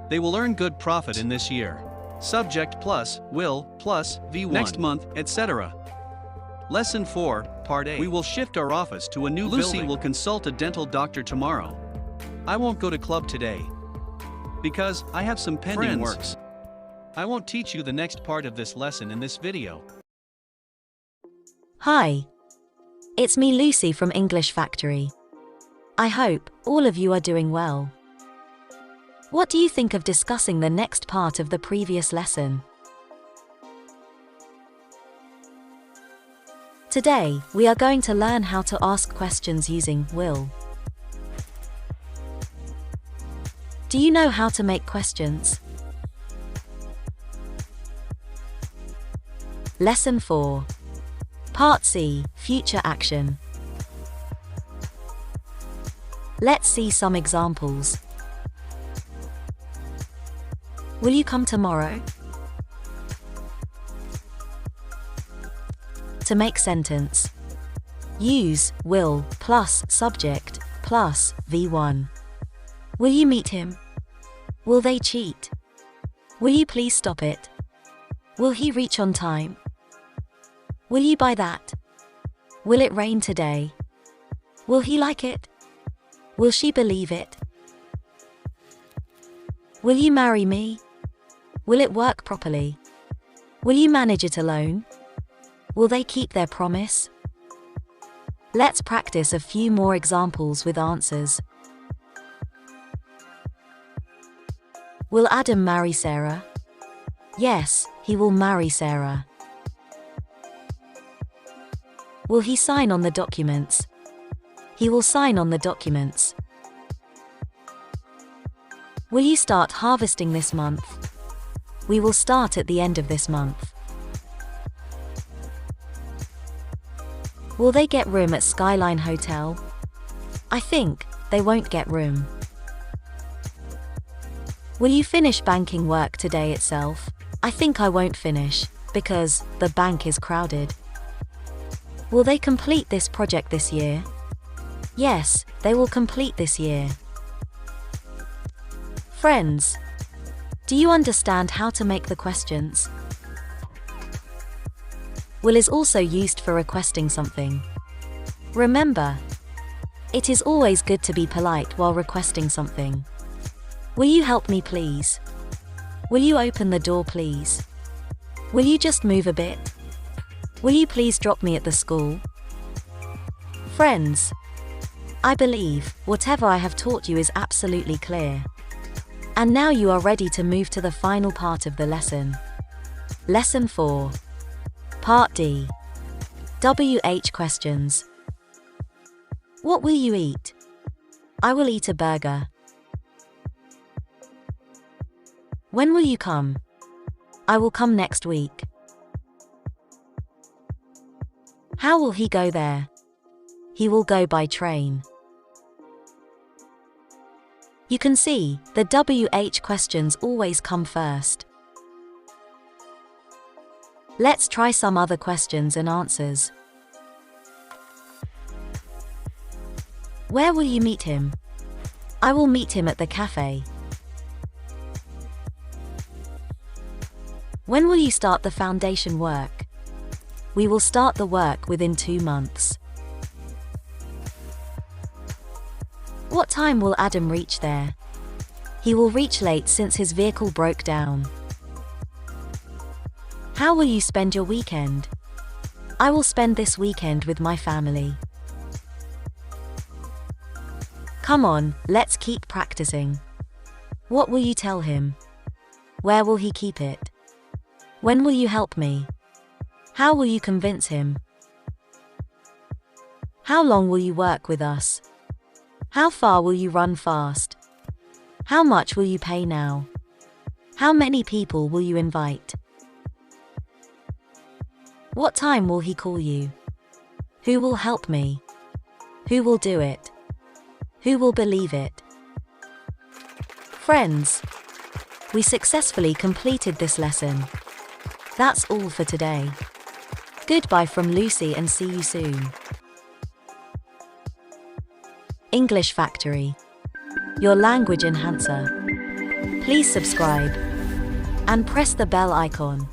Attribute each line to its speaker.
Speaker 1: They will earn good profit in this year. Subject plus, will, plus, V1. Next month, etc. Lesson 4, Part A. We will shift our office to a new building. Lucy will consult a dental doctor tomorrow. I won't go to club today, because I have some pending works. I won't teach you the next part of this lesson in this video.
Speaker 2: Hi. It's me, Lucy from English Factory. I hope all of you are doing well. What do you think of discussing the next part of the previous lesson? Today, we are going to learn how to ask questions using will. Do you know how to make questions? Lesson 4. Part C, Future Action. Let's see some examples. Will you come tomorrow? To make sentence, use will plus subject plus V1. Will you meet him? Will they cheat? Will you please stop it? Will he reach on time? Will you buy that? Will it rain today? Will he like it? Will she believe it? Will you marry me? Will it work properly? Will you manage it alone? Will they keep their promise? Let's practice a few more examples with answers. Will Adam marry Sarah? Yes, he will marry Sarah. Will he sign on the documents? He will sign on the documents. Will you start harvesting this month? We will start at the end of this month. Will they get room at Skyline Hotel? I think they won't get room. Will you finish banking work today itself? I think I won't finish, because the bank is crowded. Will they complete this project this year? Yes, they will complete this year. Friends, do you understand how to make the questions? Will is also used for requesting something. Remember, it is always good to be polite while requesting something. Will you help me please? Will you open the door please? Will you just move a bit? Will you please drop me at the school? Friends, I believe whatever I have taught you is absolutely clear. And now you are ready to move to the final part of the lesson. Lesson 4. Part D. WH questions. What will you eat? I will eat a burger. When will you come? I will come next week. How will he go there? He will go by train. You can see, the WH questions always come first. Let's try some other questions and answers. Where will you meet him? I will meet him at the cafe. When will you start the foundation work? We will start the work within 2 months. What time will Adam reach there? He will reach late since his vehicle broke down. How will you spend your weekend? I will spend this weekend with my family. Come on, let's keep practicing. What will you tell him? Where will he keep it? When will you help me? How will you convince him? How long will you work with us? How far will you run fast? How much will you pay now? How many people will you invite? What time will he call you? Who will help me? Who will do it? Who will believe it? Friends, we successfully completed this lesson. That's all for today. Goodbye from Lucy and see you soon. English Factory, your language enhancer. Please subscribe and press the bell icon.